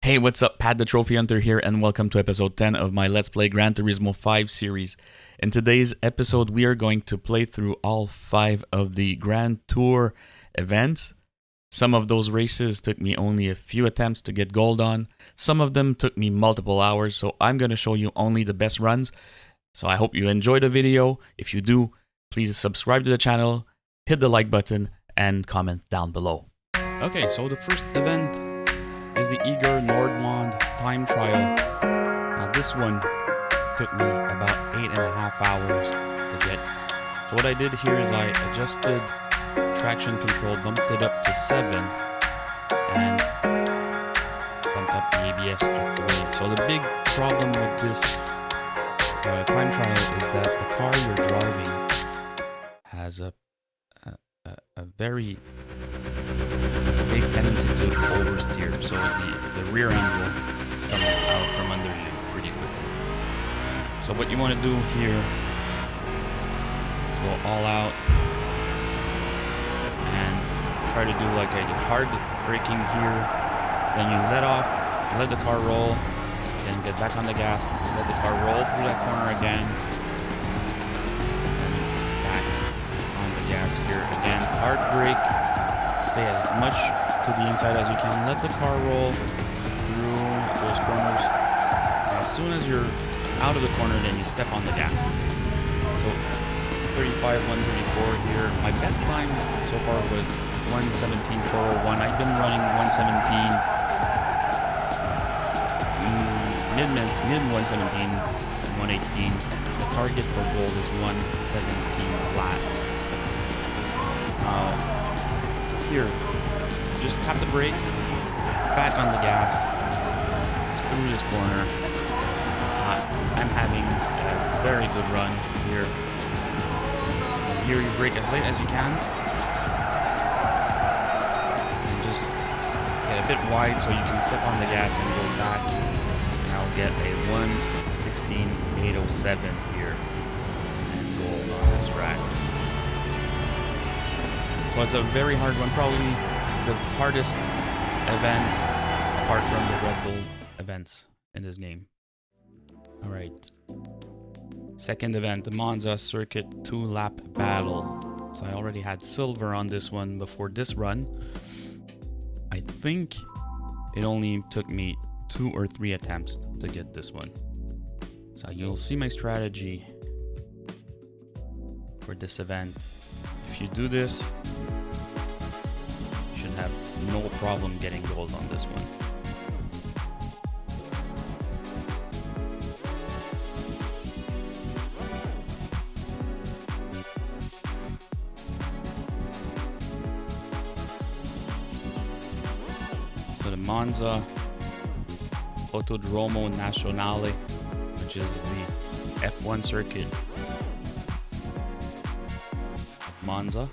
Hey, what's up? Pat the Trophy Hunter here, and welcome to episode 10 of my Let's Play Gran Turismo 5 series. In today's episode, we are going to play through all 5 of the Grand Tour events. Some of those races took me only a few attempts to get gold on. Some of them took me multiple hours, so I'm going to show you only the best runs. So I hope you enjoy the video. If you do, please subscribe to the channel, hit the like button, and comment down below. Okay, so the first event is the Eiger Nordwand time trial. Now this one took me about 8.5 hours to get. So what I did here is I adjusted traction control, bumped it up to 7, and bumped up the ABS to 3. So the big problem with this time trial is that the car you're driving has a very big tendency to oversteer, so the rear end will come out from under you pretty quickly. So what you want to do here is go all out and try to do like a hard braking here, then you let off, let the car roll, then get back on the gas, let the car roll through that corner again, and back on the gas here again, hard brake, stay as much to the inside as you can, let the car roll through those corners. As soon as you're out of the corner, then you step on the gas. So 35, 134 here. My best time so far was 117.401. I've been running 117s, mid 117s, 118s. The target for gold is 117 flat. Here, just tap the brakes, back on the gas, through this corner. I'm having a very good run here. Here you brake as late as you can, and just get a bit wide so you can step on the gas and go back. And I'll get a 1:16.807 here and gold on this track. So it's a very hard one, probably the hardest event apart from the Red Bull events in this game. Alright. Second event, the Monza Circuit 2-lap battle. So I already had silver on this one before this run. I think it only took me 2 or 3 attempts to get this one. So you'll see my strategy for this event. If you do this, you should have no problem getting gold on this one. So the Monza Autodromo Nazionale, which is the F1 circuit of Monza.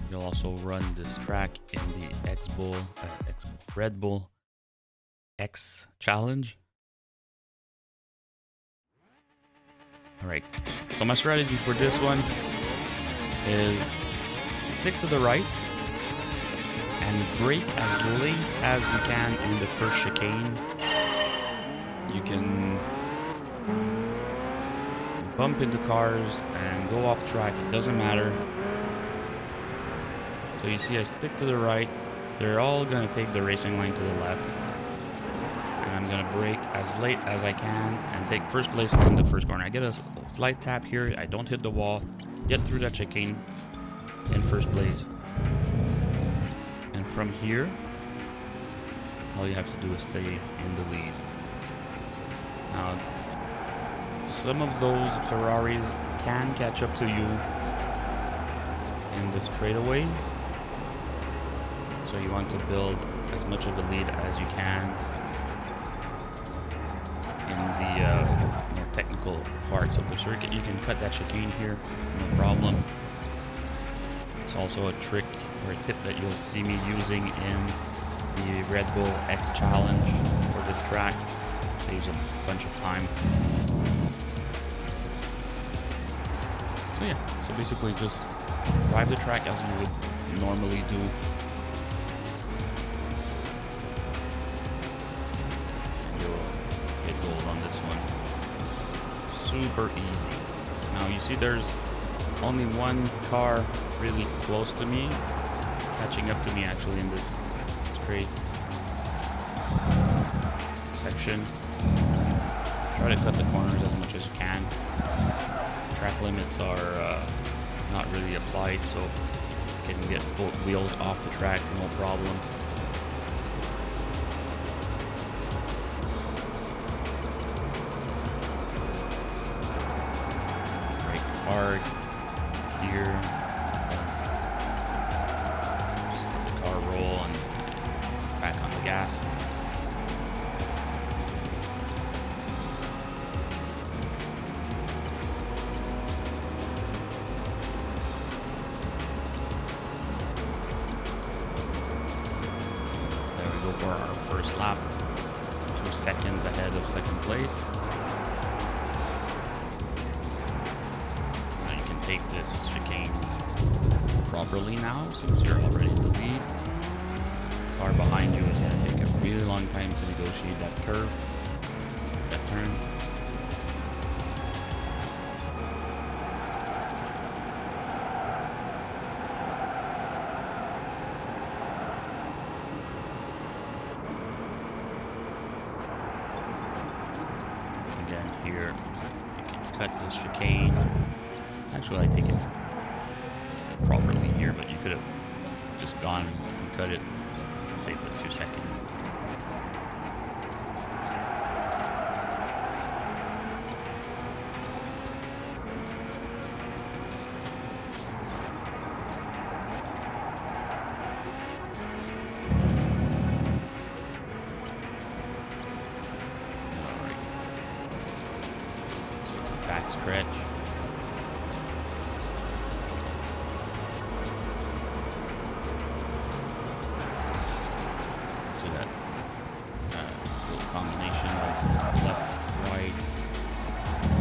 You'll also run this track in the Red Bull X Challenge. Alright, so my strategy for this one is stick to the right and brake as late as you can in the first chicane. You can bump into cars and go off track, it doesn't matter. So you see I stick to the right, they're all going to take the racing line to the left. And I'm going to brake as late as I can and take first place in the first corner. I get a slight tap here, I don't hit the wall, get through that chicane in first place. And from here, all you have to do is stay in the lead. Now, some of those Ferraris can catch up to you in the straightaways. So you want to build as much of a lead as you can in the more technical parts of the circuit. You can cut that chicane here, no problem. It's also a trick or a tip that you'll see me using in the Red Bull X Challenge for this track. Saves a bunch of time. So yeah, so basically just drive the track as you would normally do. super easy. Now you see there's only one car really close to me, catching up to me actually in this straight section. Try to cut the corners as much as you can. Track limits are not really applied, so you can get both wheels off the track, no problem. Brake hard here. Just let the car roll and back on the gas. For our first lap, 2 seconds ahead of second place. Now you can take this chicane properly now, since you're already in the lead. Car behind you is going to take a really long time to negotiate that curve, that turn. Here, you can cut this chicane. Actually, I think it's properly here, but you could have just gone and cut it, saved a few seconds. Back stretch. So that little combination of left, right,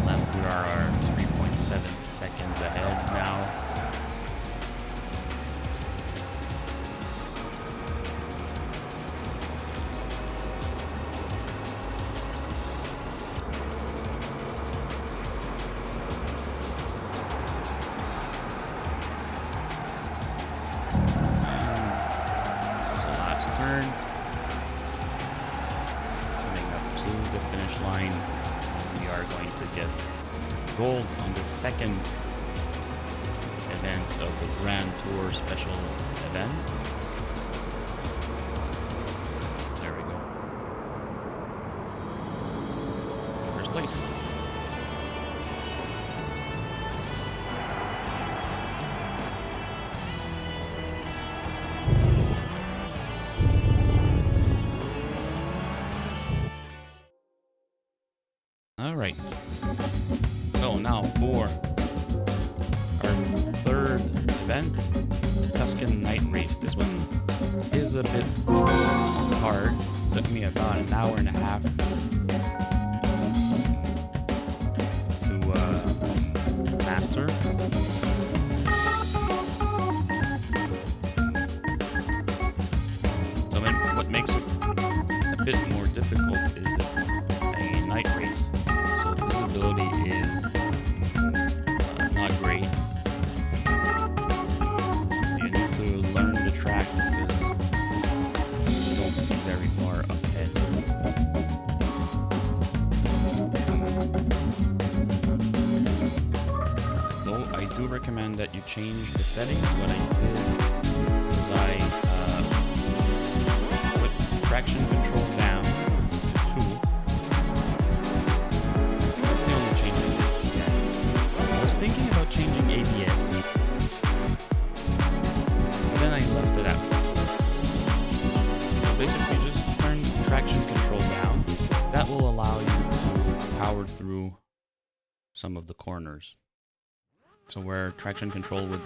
left. We are 3.7 seconds ahead now. Coming up to the finish line, we are going to get gold on the second event of the Grand Tour special event. There we go. First place. All right, so now for our third event, the Tuscan night race. This one is a bit hard. Took me about an hour and a half to master. So what makes it a bit more difficult is it's a night race. Visibility is not great. You need to learn the track because you don't see very far ahead. Though I do recommend that you change the settings. What I did is I put traction control down to 2. Thinking about changing ABS, but then I left it out. So basically just turn traction control down. That will allow you to power through some of the corners. So where traction control would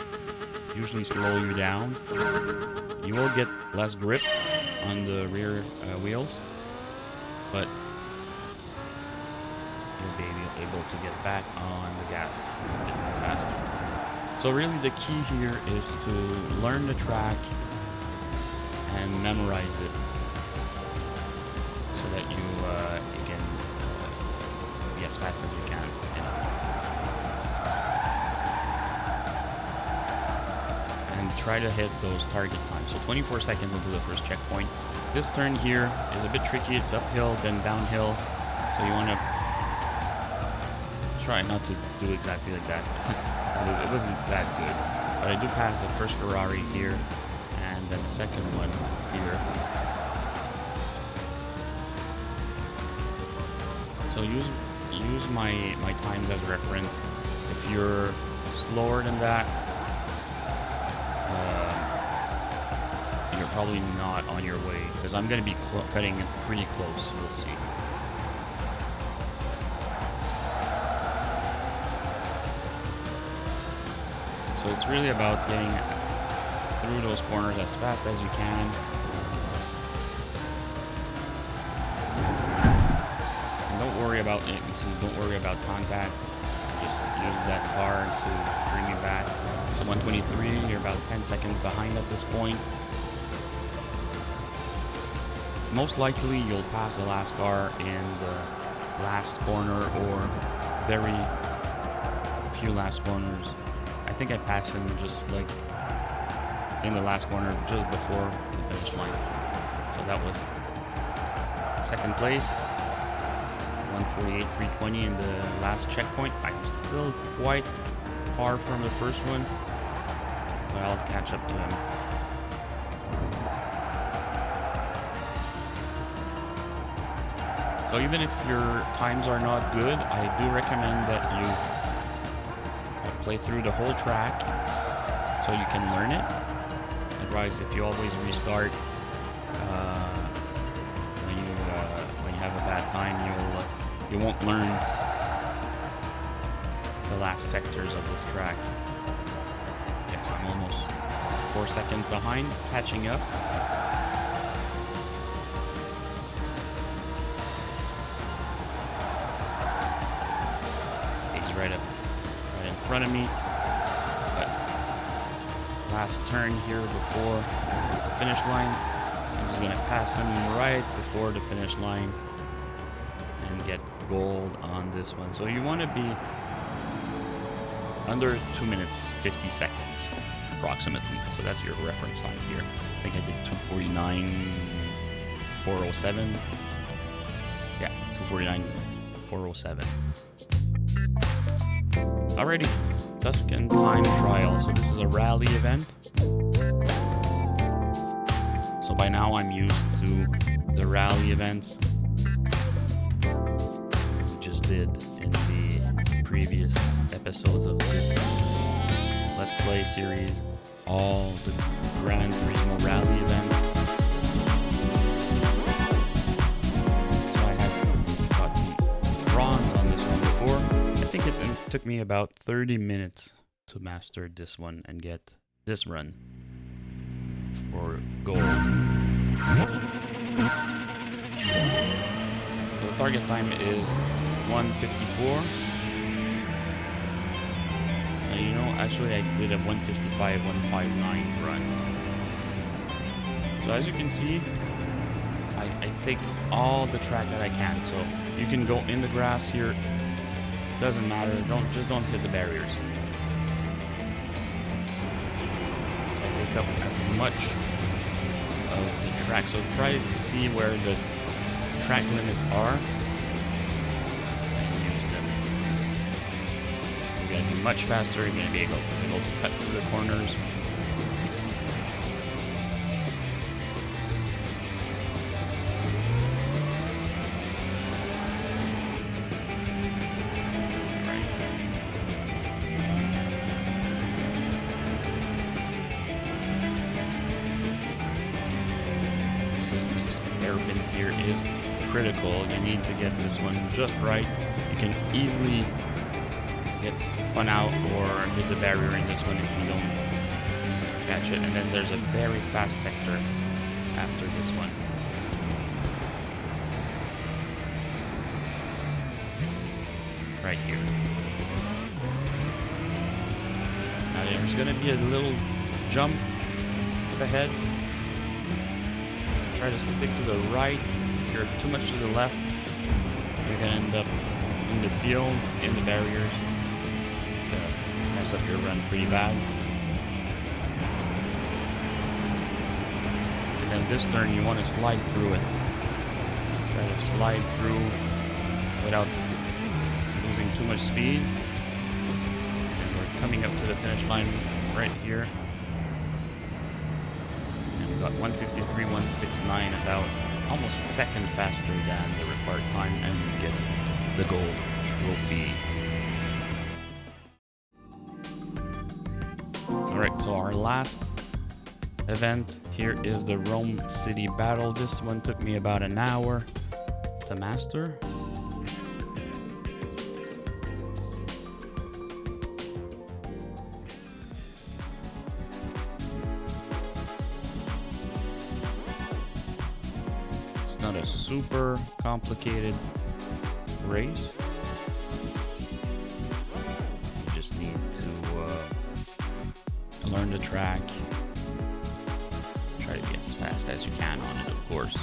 usually slow you down, you will get less grip on the rear wheels, but you'll be able to get back on the gas a bit faster. So really the key here is to learn the track and memorize it so that you can be as fast as you can. And try to hit those target times. So 24 seconds into the first checkpoint. This turn here is a bit tricky. It's uphill, then downhill. So you want to try not to do exactly like that. It wasn't that good. But I do pass the first Ferrari here, and then the second one here. So use my times as reference. If you're slower than that, you're probably not on your way, because I'm going to be cutting it pretty close. We'll see. So it's really about getting through those corners as fast as you can. And don't worry about it. Don't worry about contact. Just use that car to bring you back. So 123, you're about 10 seconds behind at this point. Most likely you'll pass the last car in the last corner or very few last corners. I think I passed him just like in the last corner just before the finish line. So that was second place, 148.320 in the last checkpoint. I'm still quite far from the first one, but I'll catch up to him. So even if your times are not good, I do recommend that you play through the whole track so you can learn it. Otherwise, if you always restart when you have a bad time, you won't learn the last sectors of this track. Yes, I'm almost 4 seconds behind, catching up. Right in front of me, but last turn here before the finish line, I'm just gonna pass him right before the finish line and get gold on this one. So you want to be under 2 minutes 50 seconds approximately. So that's your reference time here. I think I did 2:49.407. Yeah, 2:49.407. Alrighty, Tuscan time trial. So this is a rally event. So by now I'm used to the rally events we just did in the previous episodes of this Let's Play series. All the Gran Turismo rally events. So I have got the bronze on this one before. I think it took me about 30 minutes to master this one and get this run for gold. So the target time is 1:54. And you know, actually I did a 1:55, 1:59 run. So as you can see, I take all the track that I can. So you can go in the grass here. Doesn't matter. Just don't hit the barriers. So I take up as much of the track. So try to see where the track limits are and use them. You're gonna be much faster. You're gonna be able to cut through the corners. Hairpin here is critical. You need to get this one just right. You can easily get spun out or hit the barrier in this one if you don't catch it. And then there's a very fast sector after this one. Right here. Now there's going to be a little jump ahead. Try to stick to the right. If you're too much to the left, you're going to end up in the field, in the barriers, to mess up your run pretty bad. And then this turn, you want to slide through it. Try to slide through without losing too much speed. And we're coming up to the finish line right here. And we got 1:53.169, about almost a second faster than the required time, and we get the gold trophy. Alright, so our last event here is the Rome City Battle. This one took me about an hour to master. It's not a super complicated race. You just need to learn the track. Try to be as fast as you can on it, of course.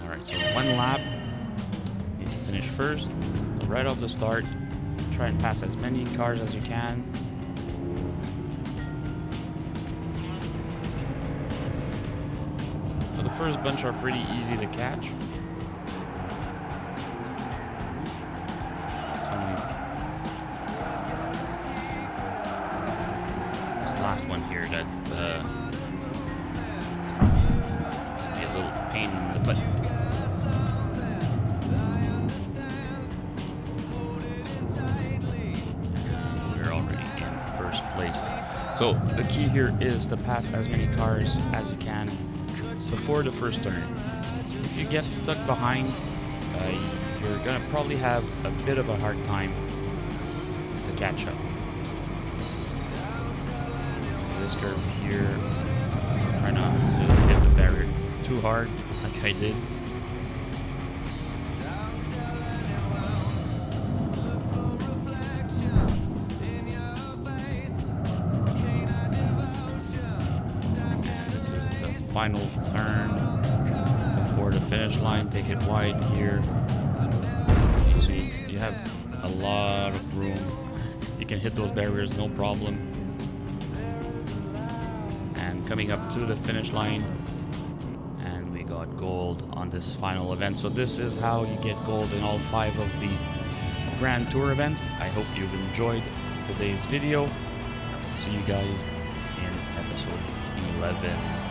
Alright, so one lap, you need to finish first. So right off the start, try and pass as many cars as you can. So the first bunch are pretty easy to catch. It's only this last one here that be a little pain in the butt. Place. So the key here is to pass as many cars as you can before the first turn. If you get stuck behind, you're gonna probably have a bit of a hard time to catch up. This curve here, try not to hit the barrier too hard like I did. Final turn before the finish line. Take it wide here. You see, you have a lot of room. You can hit those barriers, no problem. And coming up to the finish line, and we got gold on this final event. So this is how you get gold in all 5 of the Grand Tour events. I hope you've enjoyed today's video. I will see you guys in episode 11.